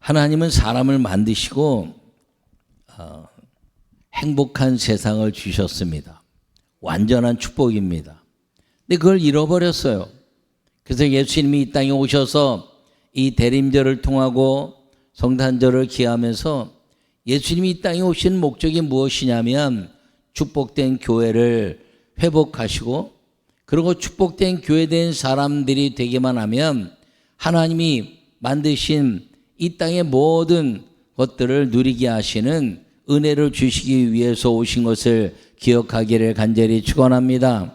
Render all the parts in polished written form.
하나님은 사람을 만드시고 행복한 세상을 주셨습니다. 완전한 축복입니다. 근데 그걸 잃어버렸어요. 그래서 예수님이 이 땅에 오셔서 이 대림절을 통하고 성탄절을 기하면서 예수님이 이 땅에 오신 목적이 무엇이냐면 축복된 교회를 회복하시고 그리고 축복된 교회된 사람들이 되기만 하면 하나님이 만드신 이 땅의 모든 것들을 누리게 하시는 은혜를 주시기 위해서 오신 것을 기억하기를 간절히 축원합니다.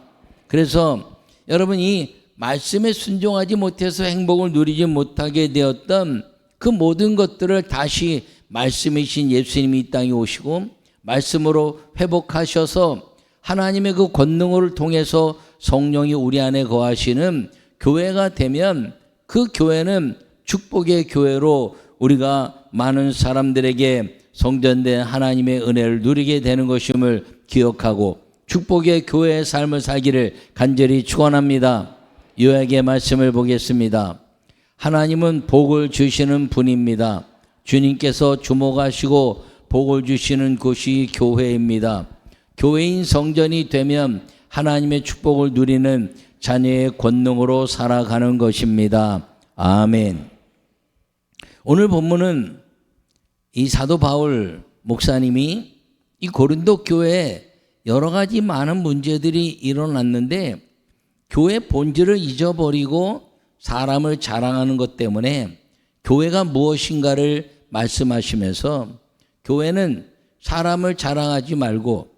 그래서 여러분이 말씀에 순종하지 못해서 행복을 누리지 못하게 되었던 그 모든 것들을 다시 말씀이신 예수님이 이 땅에 오시고 말씀으로 회복하셔서 하나님의 그 권능을 통해서 성령이 우리 안에 거하시는 교회가 되면 그 교회는 축복의 교회로 우리가 많은 사람들에게 성전된 하나님의 은혜를 누리게 되는 것임을 기억하고 축복의 교회의 삶을 살기를 간절히 축원합니다. 요약의 말씀을 보겠습니다. 하나님은 복을 주시는 분입니다. 주님께서 주목하시고 복을 주시는 곳이 교회입니다. 교회인 성전이 되면 하나님의 축복을 누리는 자녀의 권능으로 살아가는 것입니다. 아멘. 오늘 본문은 이 사도 바울 목사님이 이 고린도 교회에 여러 가지 많은 문제들이 일어났는데 교회 본질을 잊어버리고 사람을 자랑하는 것 때문에 교회가 무엇인가를 말씀하시면서 교회는 사람을 자랑하지 말고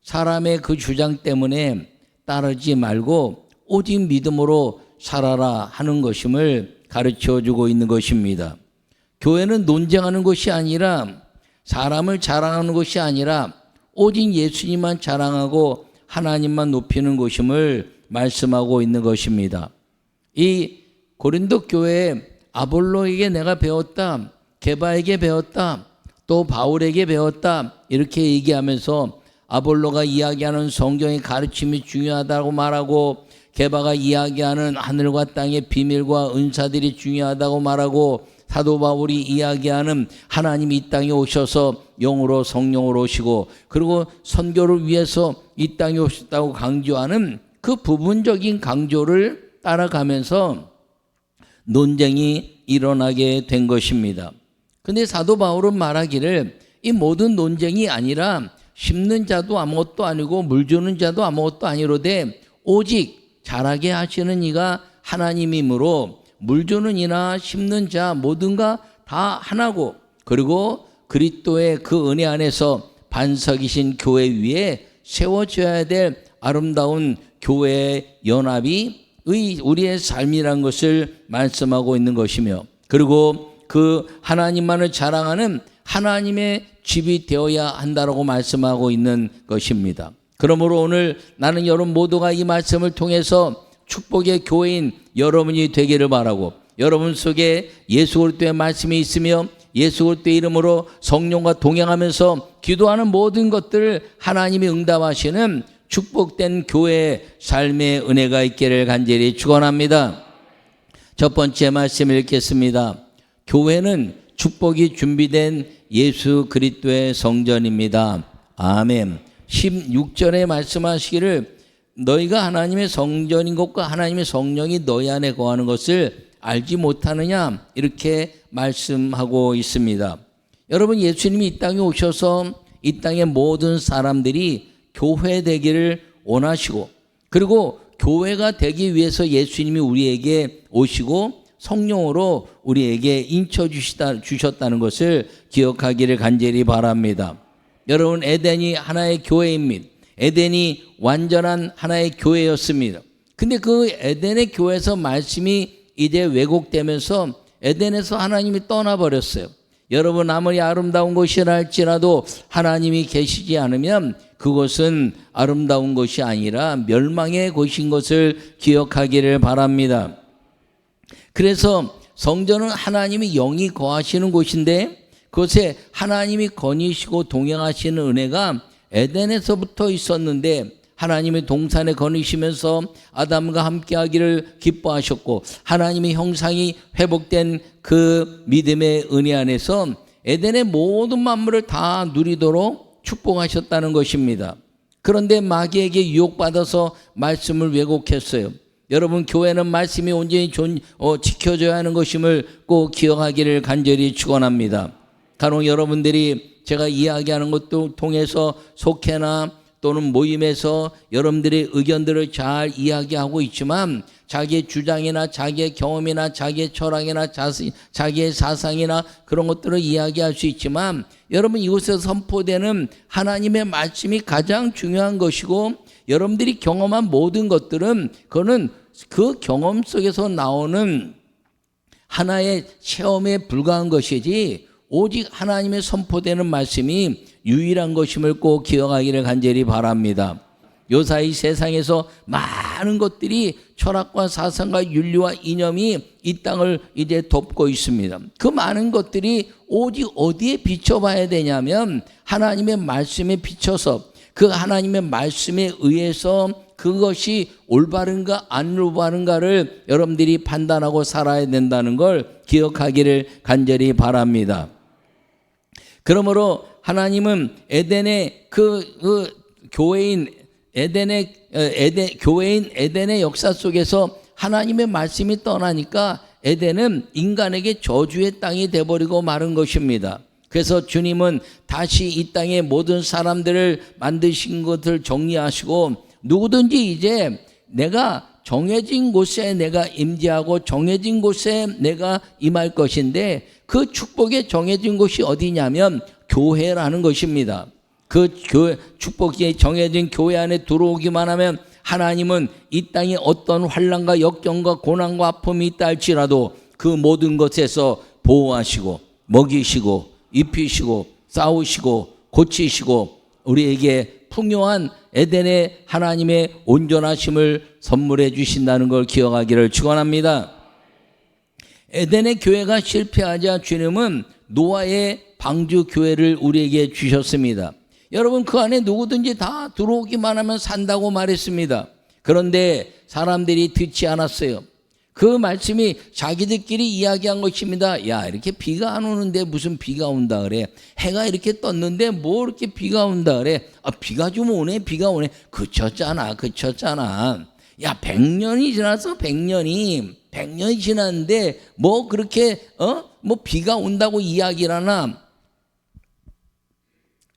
사람의 그 주장 때문에 따르지 말고 오직 믿음으로 살아라 하는 것임을 가르쳐 주고 있는 것입니다. 교회는 논쟁하는 것이 아니라 사람을 자랑하는 것이 아니라 오직 예수님만 자랑하고 하나님만 높이는 것임을 말씀하고 있는 것입니다. 이 고린도 교회에 아볼로에게 내가 배웠다, 게바에게 배웠다, 또 바울에게 배웠다 이렇게 얘기하면서 아볼로가 이야기하는 성경의 가르침이 중요하다고 말하고 게바가 이야기하는 하늘과 땅의 비밀과 은사들이 중요하다고 말하고 사도 바울이 이야기하는 하나님이 이 땅에 오셔서 영으로 성령으로 오시고 그리고 선교를 위해서 이 땅에 오셨다고 강조하는 그 부분적인 강조를 따라가면서 논쟁이 일어나게 된 것입니다. 그런데 사도 바울은 말하기를 이 모든 논쟁이 아니라 심는 자도 아무것도 아니고 물 주는 자도 아무것도 아니로되 오직 자라게 하시는 이가 하나님이므로 물 주는 이나 심는 자 모든가 다 하나고 그리고 그리스도의 그 은혜 안에서 반석이신 교회 위에 세워져야 될 아름다운 교회의 연합이 우리의 삶이란 것을 말씀하고 있는 것이며 그리고 그 하나님만을 자랑하는 하나님의 집이 되어야 한다라고 말씀하고 있는 것입니다. 그러므로 오늘 나는 여러분 모두가 이 말씀을 통해서 축복의 교회인 여러분이 되기를 바라고 여러분 속에 예수 그리스도의 말씀이 있으며 예수 그리스도의 이름으로 성령과 동행하면서 기도하는 모든 것들을 하나님이 응답하시는 축복된 교회의 삶의 은혜가 있기를 간절히 축원합니다. 첫 번째 말씀 읽겠습니다. 교회는 축복이 준비된 예수 그리스도의 성전입니다. 아멘. 16절에 말씀하시기를 너희가 하나님의 성전인 것과 하나님의 성령이 너희 안에 거하는 것을 알지 못하느냐 이렇게 말씀하고 있습니다. 여러분 예수님이 이 땅에 오셔서 이 땅의 모든 사람들이 교회 되기를 원하시고 그리고 교회가 되기 위해서 예수님이 우리에게 오시고 성령으로 우리에게 인쳐 주셨다는 것을 기억하기를 간절히 바랍니다. 여러분 에덴이 하나의 교회입니다. 에덴이 완전한 하나의 교회였습니다. 근데 그 에덴의 교회에서 말씀이 이제 왜곡되면서 에덴에서 하나님이 떠나버렸어요. 여러분 아무리 아름다운 곳이라 할지라도 하나님이 계시지 않으면 그것은 아름다운 것이 아니라 멸망의 곳인 것을 기억하기를 바랍니다. 그래서 성전은 하나님이 영이 거하시는 곳인데 그곳에 하나님이 거니시고 동행하시는 은혜가 에덴에서부터 있었는데 하나님의 동산에 거니시면서 아담과 함께하기를 기뻐하셨고 하나님의 형상이 회복된 그 믿음의 은혜 안에서 에덴의 모든 만물을 다 누리도록 축복하셨다는 것입니다. 그런데 마귀에게 유혹받아서 말씀을 왜곡했어요. 여러분, 교회는 말씀이 온전히 지켜져야 하는 것임을 꼭 기억하기를 간절히 축원합니다. 간혹 여러분들이 제가 이야기하는 것도 통해서 속회나 또는 모임에서 여러분들의 의견들을 잘 이야기하고 있지만 자기의 주장이나 자기의 경험이나 자기의 철학이나 자기의 사상이나 그런 것들을 이야기할 수 있지만 여러분, 이곳에서 선포되는 하나님의 말씀이 가장 중요한 것이고 여러분들이 경험한 모든 것들은 그거는 그 경험 속에서 나오는 하나의 체험에 불과한 것이지 오직 하나님의 선포되는 말씀이 유일한 것임을 꼭 기억하기를 간절히 바랍니다. 요사이 세상에서 많은 것들이 철학과 사상과 윤리와 이념이 이 땅을 이제 덮고 있습니다. 그 많은 것들이 오직 어디에 비춰봐야 되냐면 하나님의 말씀에 비춰서 그 하나님의 말씀에 의해서 그것이 올바른가 안 올바른가를 여러분들이 판단하고 살아야 된다는 걸 기억하기를 간절히 바랍니다. 그러므로 하나님은 에덴의 교회인 에덴의 역사 속에서 하나님의 말씀이 떠나니까 에덴은 인간에게 저주의 땅이 되어버리고 마른 것입니다. 그래서 주님은 다시 이 땅의 모든 사람들을 만드신 것을 정리하시고 누구든지 이제 내가 정해진 곳에 내가 임재하고 정해진 곳에 내가 임할 것인데 그 축복에 정해진 곳이 어디냐면 교회라는 것입니다. 그 축복이 정해진 교회 안에 들어오기만 하면 하나님은 이 땅에 어떤 환난과 역경과 고난과 아픔이 있다 할지라도 그 모든 것에서 보호하시고 먹이시고 입히시고 싸우시고 고치시고 우리에게 풍요한 에덴의 하나님의 온전하심을 선물해 주신다는 걸 기억하기를 축원합니다. 에덴의 교회가 실패하자 주님은 노아의 방주 교회를 우리에게 주셨습니다. 여러분, 그 안에 누구든지 다 들어오기만 하면 산다고 말했습니다. 그런데 사람들이 듣지 않았어요. 그 말씀이 자기들끼리 이야기한 것입니다. 야, 이렇게 비가 안 오는데 무슨 비가 온다 그래. 해가 이렇게 떴는데 뭐 이렇게 비가 온다 그래. 아, 비가 좀 오네, 비가 오네. 그쳤잖아. 야, 100년이 지나서 100년이 지났는데 뭐 그렇게 뭐 비가 온다고 이야기를 하나.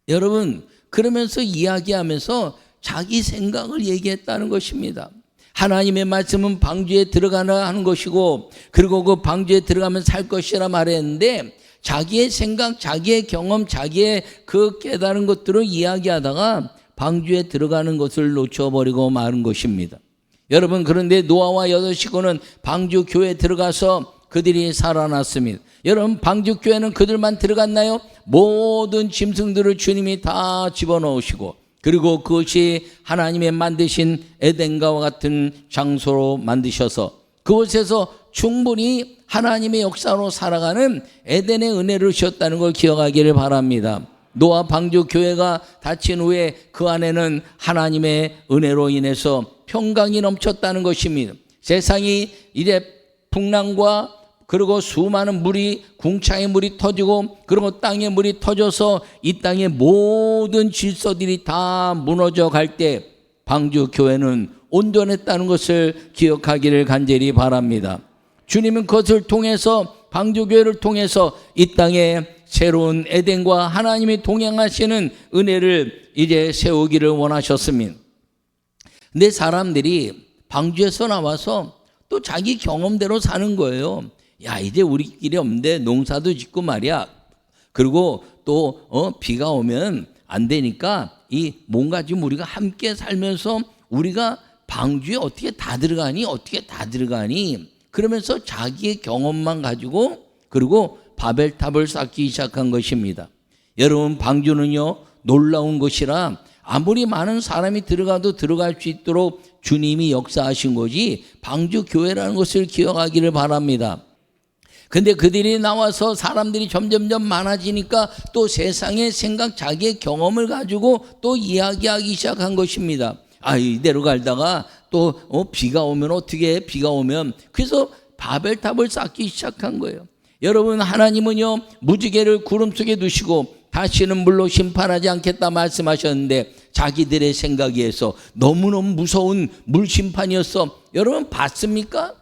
여러분, 그러면서 이야기하면서 자기 생각을 얘기했다는 것입니다. 하나님의 말씀은 방주에 들어가라 하는 것이고 그리고 그 방주에 들어가면 살 것이라 말했는데 자기의 생각, 자기의 경험, 자기의 그 깨달은 것들을 이야기하다가 방주에 들어가는 것을 놓쳐버리고 마는 것입니다. 여러분, 그런데 노아와 여덟 식구는 방주 교회에 들어가서 그들이 살아났습니다. 여러분, 방주 교회는 그들만 들어갔나요? 모든 짐승들을 주님이 다 집어넣으시고 그리고 그것이 하나님의 만드신 에덴과 같은 장소로 만드셔서 그곳에서 충분히 하나님의 역사로 살아가는 에덴의 은혜를 주셨다는 걸 기억하기를 바랍니다. 노아 방주 교회가 닫힌 후에 그 안에는 하나님의 은혜로 인해서 평강이 넘쳤다는 것입니다. 세상이 이제 풍랑과 그리고 수많은 물이 궁창의 물이 터지고 그리고 땅의 물이 터져서 이 땅의 모든 질서들이 다 무너져 갈 때 방주 교회는 온전했다는 것을 기억하기를 간절히 바랍니다. 주님은 그것을 통해서 방주 교회를 통해서 이 땅에 새로운 에덴과 하나님이 동행하시는 은혜를 이제 세우기를 원하셨습니다. 근데 사람들이 방주에서 나와서 또 자기 경험대로 사는 거예요. 야, 이제 우리끼리 없는데 농사도 짓고 말이야. 그리고 또 비가 오면 안 되니까 이 뭔가 좀 우리가 함께 살면서 우리가 방주에 어떻게 다 들어가니 그러면서 자기의 경험만 가지고 그리고 바벨탑을 쌓기 시작한 것입니다. 여러분, 방주는요 놀라운 것이라 아무리 많은 사람이 들어가도 들어갈 수 있도록 주님이 역사하신 거지 방주 교회라는 것을 기억하기를 바랍니다. 근데 그들이 나와서 사람들이 점점점 많아지니까 또 세상의 생각, 자기의 경험을 가지고 또 이야기하기 시작한 것입니다. 이대로 갈다가 또 비가 오면 어떻게 해? 비가 오면. 그래서 바벨탑을 쌓기 시작한 거예요. 여러분, 하나님은요 무지개를 구름 속에 두시고 다시는 물로 심판하지 않겠다 말씀하셨는데 자기들의 생각에 의해서 너무너무 무서운 물 심판이었어. 여러분 봤습니까?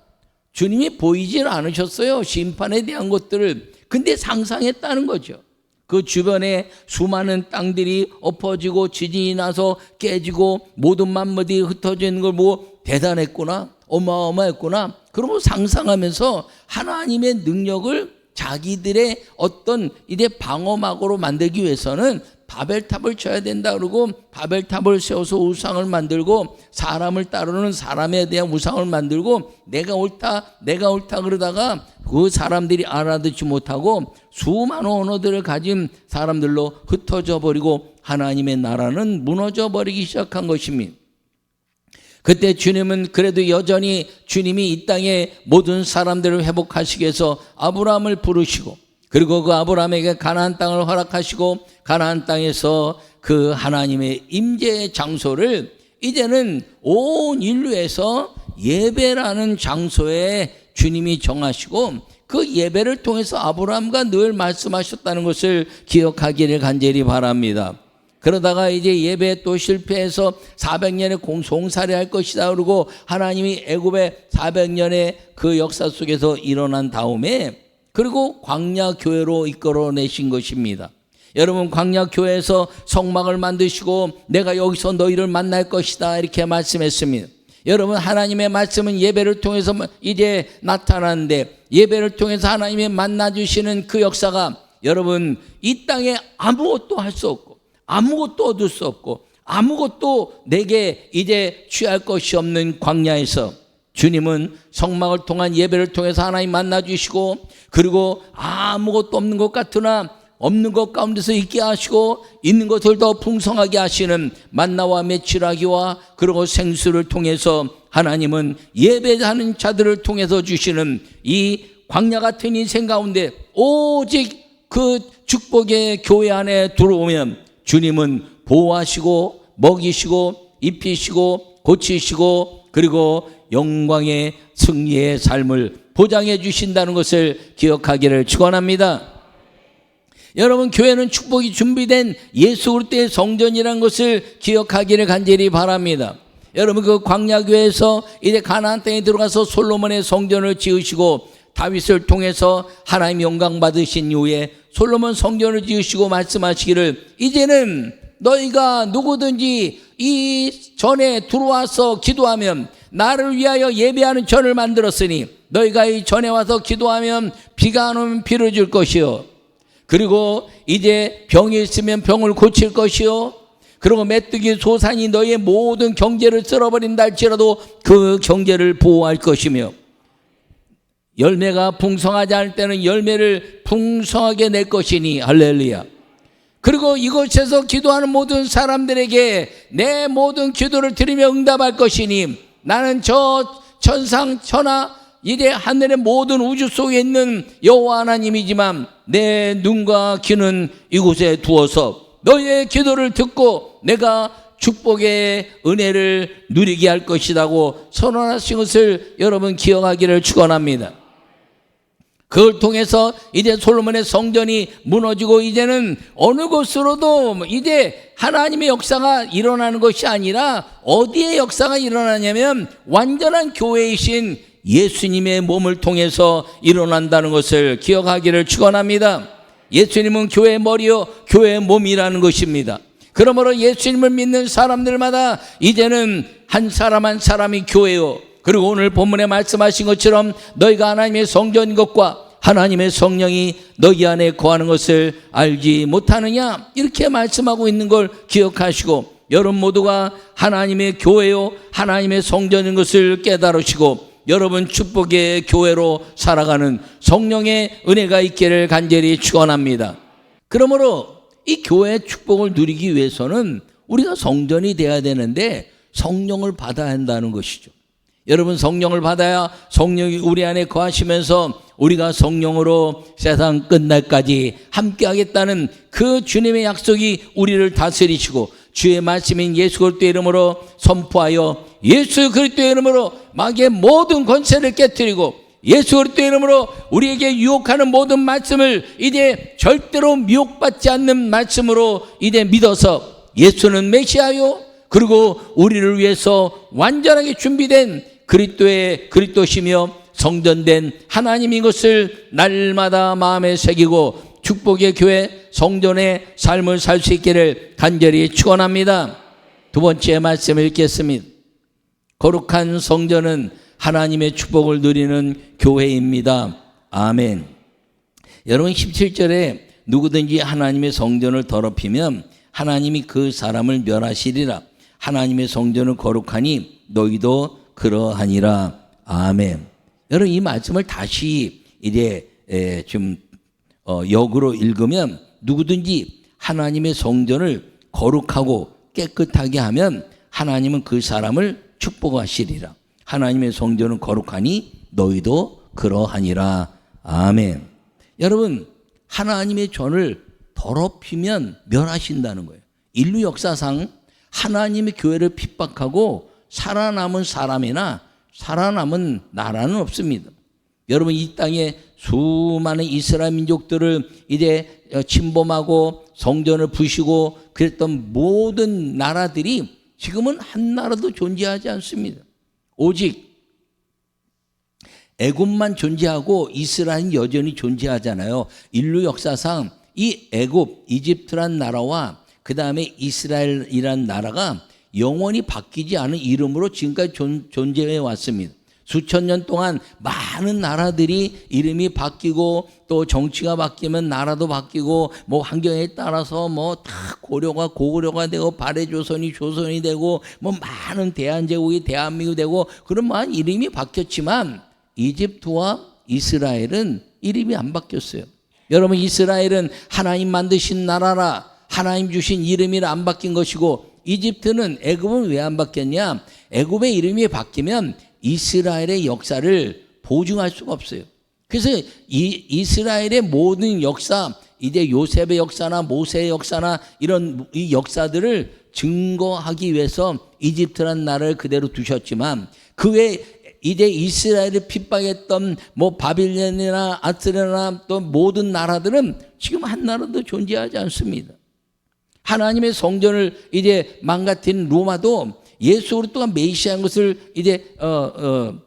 주님이 보이질 않으셨어요, 심판에 대한 것들을. 근데 상상했다는 거죠. 그 주변에 수많은 땅들이 엎어지고 지진이 나서 깨지고 모든 만물이 흩어져 있는 걸 보고 대단했구나, 어마어마했구나. 그러고 상상하면서 하나님의 능력을 자기들의 어떤 이제 방어막으로 만들기 위해서는 바벨탑을 쳐야 된다 그러고 바벨탑을 세워서 우상을 만들고 사람을 따르는 사람에 대한 우상을 만들고 내가 옳다 그러다가 그 사람들이 알아듣지 못하고 수많은 언어들을 가진 사람들로 흩어져 버리고 하나님의 나라는 무너져 버리기 시작한 것입니다. 그때 주님은 그래도 여전히 주님이 이 땅의 모든 사람들을 회복하시기 위해서 아브라함을 부르시고 그리고 그 아브라함에게 가나안 땅을 허락하시고 가나안 땅에서 그 하나님의 임재의 장소를 이제는 온 인류에서 예배라는 장소에 주님이 정하시고 그 예배를 통해서 아브라함과 늘 말씀하셨다는 것을 기억하기를 간절히 바랍니다. 그러다가 이제 예배 또 실패해서 400년의 공송살이 할 것이다 그러고 하나님이 애굽의 400년의 그 역사 속에서 일어난 다음에 그리고 광야 교회로 이끌어내신 것입니다. 여러분, 광야 교회에서 성막을 만드시고 내가 여기서 너희를 만날 것이다 이렇게 말씀했습니다. 여러분, 하나님의 말씀은 예배를 통해서 이제 나타나는데 예배를 통해서 하나님이 만나주시는 그 역사가 여러분 이 땅에 아무것도 할 수 없고 아무것도 얻을 수 없고 아무것도 내게 이제 취할 것이 없는 광야에서 주님은 성막을 통한 예배를 통해서 하나님 만나주시고 그리고 아무것도 없는 것 같으나 없는 것 가운데서 있게 하시고 있는 것을 더 풍성하게 하시는 만나와 메추라기와 그리고 생수를 통해서 하나님은 예배하는 자들을 통해서 주시는 이 광야 같은 인생 가운데 오직 그 축복의 교회 안에 들어오면 주님은 보호하시고 먹이시고 입히시고 고치시고 그리고 영광의 승리의 삶을 보장해 주신다는 것을 기억하기를 축원합니다. 여러분, 교회는 축복이 준비된 예수 그리스도의 성전이라는 것을 기억하기를 간절히 바랍니다. 여러분, 그 광야교회에서 이제 가나안 땅에 들어가서 솔로몬의 성전을 지으시고 다윗을 통해서 하나님 영광 받으신 이후에 솔로몬 성전을 지으시고 말씀하시기를 이제는 너희가 누구든지 이 전에 들어와서 기도하면 나를 위하여 예배하는 전을 만들었으니 너희가 이 전에 와서 기도하면 비가 안 오면 비를 줄 것이요 그리고 이제 병이 있으면 병을 고칠 것이요 그리고 메뚜기 소산이 너희의 모든 경제를 쓸어버린다 할지라도 그 경제를 보호할 것이며 열매가 풍성하지 않을 때는 열매를 풍성하게 낼 것이니 할렐루야. 그리고 이곳에서 기도하는 모든 사람들에게 내 모든 기도를 들으며 응답할 것이니 나는 저 천상 천하 이제 하늘의 모든 우주 속에 있는 여호와 하나님이지만 내 눈과 귀는 이곳에 두어서 너희의 기도를 듣고 내가 축복의 은혜를 누리게 할 것이라고 선언하신 것을 여러분 기억하기를 축원합니다. 그걸 통해서 이제 솔로몬의 성전이 무너지고 이제는 어느 곳으로도 이제 하나님의 역사가 일어나는 것이 아니라 어디에 역사가 일어나냐면 완전한 교회이신 예수님의 몸을 통해서 일어난다는 것을 기억하기를 축원합니다. 예수님은 교회의 머리요 교회의 몸이라는 것입니다. 그러므로 예수님을 믿는 사람들마다 이제는 한 사람 한 사람이 교회요 그리고 오늘 본문에 말씀하신 것처럼 너희가 하나님의 성전인 것과 하나님의 성령이 너희 안에 거하는 것을 알지 못하느냐 이렇게 말씀하고 있는 걸 기억하시고 여러분 모두가 하나님의 교회요 하나님의 성전인 것을 깨달으시고 여러분 축복의 교회로 살아가는 성령의 은혜가 있기를 간절히 축원합니다. 그러므로 이 교회의 축복을 누리기 위해서는 우리가 성전이 돼야 되는데 성령을 받아야 한다는 것이죠. 여러분 성령을 받아야 성령이 우리 안에 거하시면서 우리가 성령으로 세상 끝날까지 함께 하겠다는 그 주님의 약속이 우리를 다스리시고 주의 말씀인 예수 그리스도의 이름으로 선포하여 예수 그리스도의 이름으로 마귀의 모든 권세를 깨뜨리고 예수 그리스도의 이름으로 우리에게 유혹하는 모든 말씀을 이제 절대로 미혹받지 않는 말씀으로 이제 믿어서 예수는 메시아요, 그리고 우리를 위해서 완전하게 준비된 그리스도시며 성전된 하나님인 것을 날마다 마음에 새기고 축복의 교회 성전의 삶을 살 수 있기를 간절히 축원합니다. 두 번째 말씀을 읽겠습니다. 거룩한 성전은 하나님의 축복을 누리는 교회입니다. 아멘. 여러분 17절에 누구든지 하나님의 성전을 더럽히면 하나님이 그 사람을 멸하시리라. 하나님의 성전을 거룩하니 너희도 그러하니라. 아멘. 여러분 이 말씀을 다시 이제 좀 역으로 읽으면 누구든지 하나님의 성전을 거룩하고 깨끗하게 하면 하나님은 그 사람을 축복하시리라. 하나님의 성전은 거룩하니 너희도 그러하니라. 아멘. 여러분 하나님의 전을 더럽히면 멸하신다는 거예요. 인류 역사상 하나님의 교회를 핍박하고 살아남은 사람이나 살아남은 나라는 없습니다. 여러분 이 땅에 수많은 이스라엘 민족들을 이제 침범하고 성전을 부시고 그랬던 모든 나라들이 지금은 한 나라도 존재하지 않습니다. 오직 애굽만 존재하고 이스라엘은 여전히 존재하잖아요. 인류 역사상 이 애굽, 이집트란 나라와 그 다음에 이스라엘이란 나라가 영원히 바뀌지 않은 이름으로 지금까지 존재해 왔습니다. 수천 년 동안 많은 나라들이 이름이 바뀌고 또 정치가 바뀌면 나라도 바뀌고 뭐 환경에 따라서 뭐 다 고려가 되고 발해조선이 조선이 되고 뭐 많은 대한제국이 대한민국이 되고 그런 많은 이름이 바뀌었지만 이집트와 이스라엘은 이름이 안 바뀌었어요. 여러분 이스라엘은 하나님 만드신 나라라 하나님 주신 이름이 안 바뀐 것이고 이집트는 애굽은 왜 안 바뀌었냐? 애굽의 이름이 바뀌면 이스라엘의 역사를 보증할 수가 없어요. 그래서 이스라엘의 모든 역사, 이제 요셉의 역사나 모세의 역사나 이런 이 역사들을 증거하기 위해서 이집트라는 나라를 그대로 두셨지만 그 외에 이제 이스라엘을 핍박했던 뭐 바빌론이나 아스르나 또 모든 나라들은 지금 한 나라도 존재하지 않습니다. 하나님의 성전을 이제 망가뜨린 로마도 예수 그리스도가 메시아인 것을 이제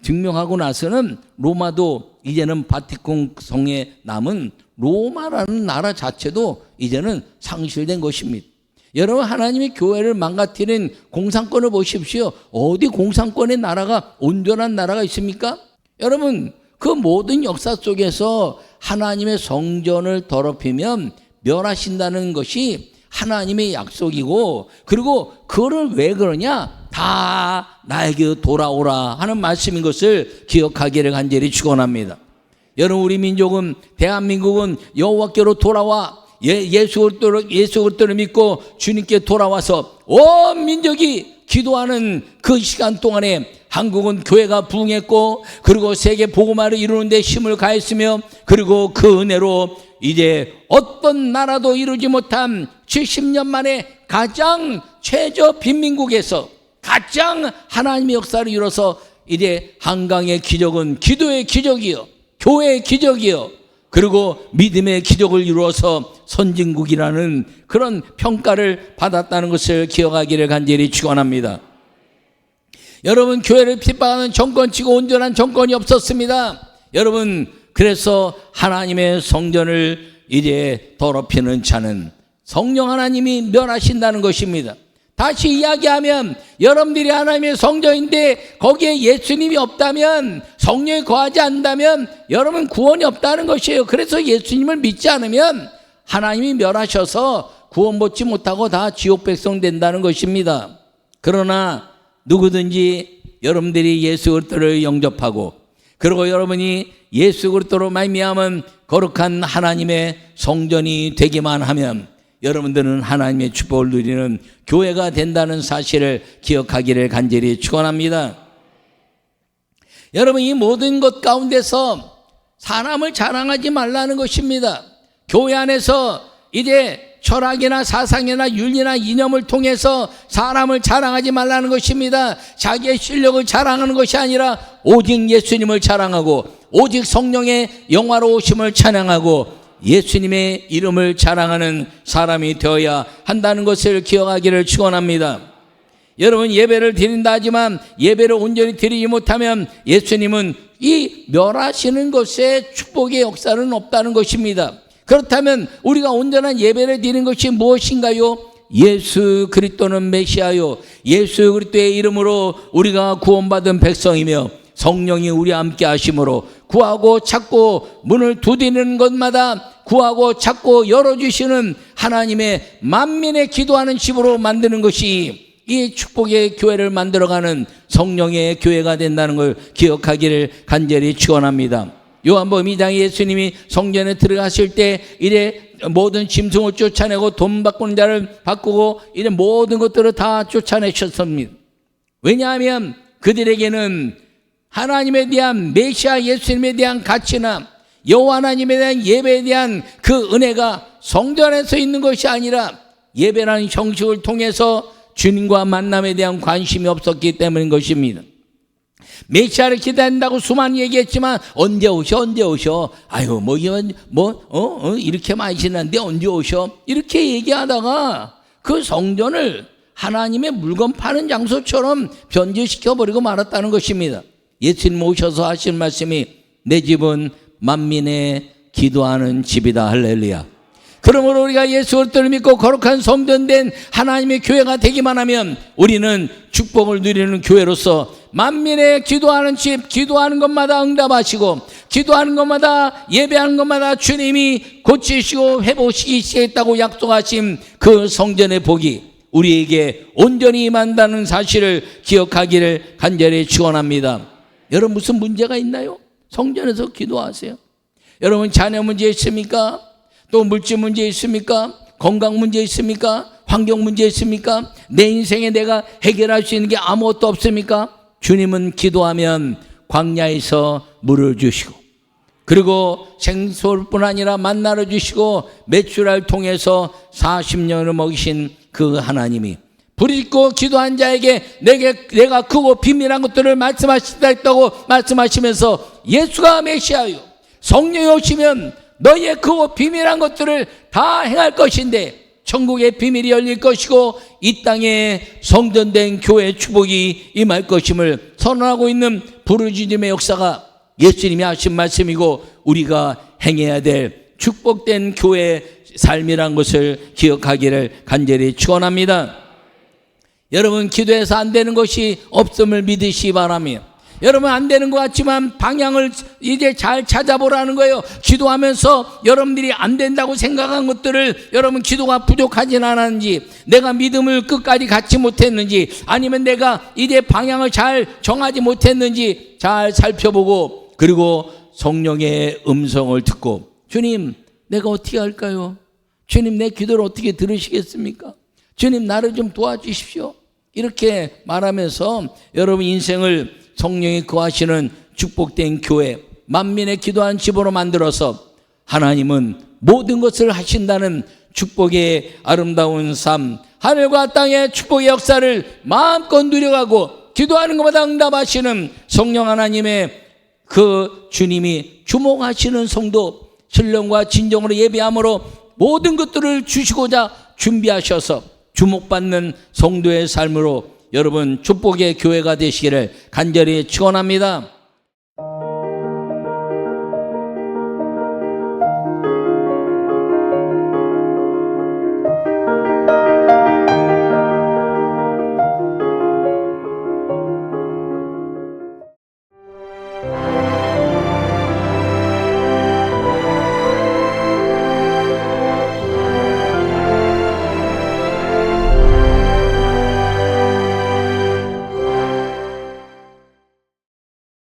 증명하고 나서는 로마도 이제는 바티칸 성에 남은 로마라는 나라 자체도 이제는 상실된 것입니다. 여러분 하나님의 교회를 망가뜨린 공산권을 보십시오. 어디 공산권의 나라가 온전한 나라가 있습니까? 여러분 그 모든 역사 속에서 하나님의 성전을 더럽히면 멸하신다는 것이 하나님의 약속이고 그리고 그거를 왜 그러냐? 다 나에게 돌아오라 하는 말씀인 것을 기억하기를 간절히 축원합니다. 여러분 우리 민족은 대한민국은 여호와께로 돌아와 예수 그리스도를 믿고 주님께 돌아와서 온 민족이 기도하는 그 시간 동안에 한국은 교회가 부흥했고 그리고 세계 복음화를 이루는 데 힘을 가했으며 그리고 그 은혜로 이제 어떤 나라도 이루지 못한 70년 만에 가장 최저 빈민국에서 가장 하나님의 역사를 이뤄서 이제 한강의 기적은 기도의 기적이요 교회의 기적이요 그리고 믿음의 기적을 이루어서 선진국이라는 그런 평가를 받았다는 것을 기억하기를 간절히 축원합니다. 여러분 교회를 핍박하는 정권치고 온전한 정권이 없었습니다. 여러분 그래서 하나님의 성전을 이제 더럽히는 자는 성령 하나님이 멸하신다는 것입니다. 다시 이야기하면 여러분들이 하나님의 성전인데 거기에 예수님이 없다면 성령이 거하지 않는다면 여러분 구원이 없다는 것이에요. 그래서 예수님을 믿지 않으면 하나님이 멸하셔서 구원받지 못하고 다 지옥 백성 된다는 것입니다. 그러나 누구든지 여러분들이 예수 그리스도를 영접하고 그리고 여러분이 예수 그리스도로 말미암은 거룩한 하나님의 성전이 되기만 하면 여러분들은 하나님의 축복을 누리는 교회가 된다는 사실을 기억하기를 간절히 축원합니다. 여러분 이 모든 것 가운데서 사람을 자랑하지 말라는 것입니다. 교회 안에서 이제 철학이나 사상이나 윤리나 이념을 통해서 사람을 자랑하지 말라는 것입니다. 자기의 실력을 자랑하는 것이 아니라 오직 예수님을 자랑하고 오직 성령의 영화로우심을 찬양하고 예수님의 이름을 자랑하는 사람이 되어야 한다는 것을 기억하기를 축원합니다. 여러분, 예배를 드린다 하지만 예배를 온전히 드리지 못하면 예수님은 이 멸하시는 것에 축복의 역사는 없다는 것입니다. 그렇다면 우리가 온전한 예배를 드리는 것이 무엇인가요? 예수 그리스도는 메시아요, 예수 그리스도의 이름으로 우리가 구원받은 백성이며 성령이 우리와 함께 하심으로 구하고 찾고 문을 두드리는 것마다 구하고 찾고 열어주시는 하나님의 만민의 기도하는 집으로 만드는 것이 이 축복의 교회를 만들어가는 성령의 교회가 된다는 걸 기억하기를 간절히 축원합니다. 요한복음 2장에 예수님이 성전에 들어가실 때 이래 모든 짐승을 쫓아내고 돈 바꾸는 자를 바꾸고 이래 모든 것들을 다 쫓아내셨습니다. 왜냐하면 그들에게는 하나님에 대한 메시아 예수님에 대한 가치나 여호와 하나님에 대한 예배에 대한 그 은혜가 성전에서 있는 것이 아니라 예배라는 형식을 통해서 주님과 만남에 대한 관심이 없었기 때문인 것입니다. 메시아를 기다린다고 수많이 얘기했지만 언제 오셔? 아유 이렇게 많이 지났는데 언제 오셔? 이렇게 얘기하다가 그 성전을 하나님의 물건 파는 장소처럼 변질시켜버리고 말았다는 것입니다. 예수님 오셔서 하신 말씀이 내 집은 만민의 기도하는 집이다. 할렐루야. 그러므로 우리가 예수 그리스도를 믿고 거룩한 성전된 하나님의 교회가 되기만 하면 우리는 축복을 누리는 교회로서 만민의 기도하는 집, 기도하는 것마다 응답하시고 기도하는 것마다 예배하는 것마다 주님이 고치시고 회복시키시겠다고 약속하신 그 성전의 복이 우리에게 온전히 임한다는 사실을 기억하기를 간절히 축원합니다. 여러분, 무슨 문제가 있나요? 성전에서 기도하세요. 여러분, 자녀 문제 있습니까? 또 물질 문제 있습니까? 건강 문제 있습니까? 환경 문제 있습니까? 내 인생에 내가 해결할 수 있는 게 아무것도 없습니까? 주님은 기도하면 광야에서 물을 주시고 그리고 생수뿐 아니라 만나를 주시고 메추라를 통해서 40년을 먹이신 그 하나님이 부르짖고 기도한 자에게 내가 크고 비밀한 것들을 말씀하시다 했다고 말씀하시면서 예수가 메시아요, 성령이 오시면 너희의 크고 비밀한 것들을 다 행할 것인데 천국의 비밀이 열릴 것이고 이 땅에 성전된 교회의 축복이 임할 것임을 선언하고 있는 부르짖음의 역사가 예수님이 하신 말씀이고 우리가 행해야 될 축복된 교회의 삶이란 것을 기억하기를 간절히 축원합니다. 여러분, 기도해서 안 되는 것이 없음을 믿으시기 바라며 여러분, 안 되는 것 같지만 방향을 이제 잘 찾아보라는 거예요. 기도하면서 여러분들이 안 된다고 생각한 것들을 여러분 기도가 부족하진 않았는지, 내가 믿음을 끝까지 갖지 못했는지, 아니면 내가 이제 방향을 잘 정하지 못했는지 잘 살펴보고 그리고 성령의 음성을 듣고 주님, 내가 어떻게 할까요? 주님, 내 기도를 어떻게 들으시겠습니까? 주님, 나를 좀 도와주십시오. 이렇게 말하면서 여러분 인생을 성령이 거하시는 축복된 교회, 만민의 기도한 집으로 만들어서 하나님은 모든 것을 하신다는 축복의 아름다운 삶, 하늘과 땅의 축복의 역사를 마음껏 누려가고 기도하는 것마다 응답하시는 성령 하나님의 그 주님이 주목하시는 성도, 신령과 진정으로 예배함으로 모든 것들을 주시고자 준비하셔서 주목받는 성도의 삶으로 여러분 축복의 교회가 되시기를 간절히 축원합니다.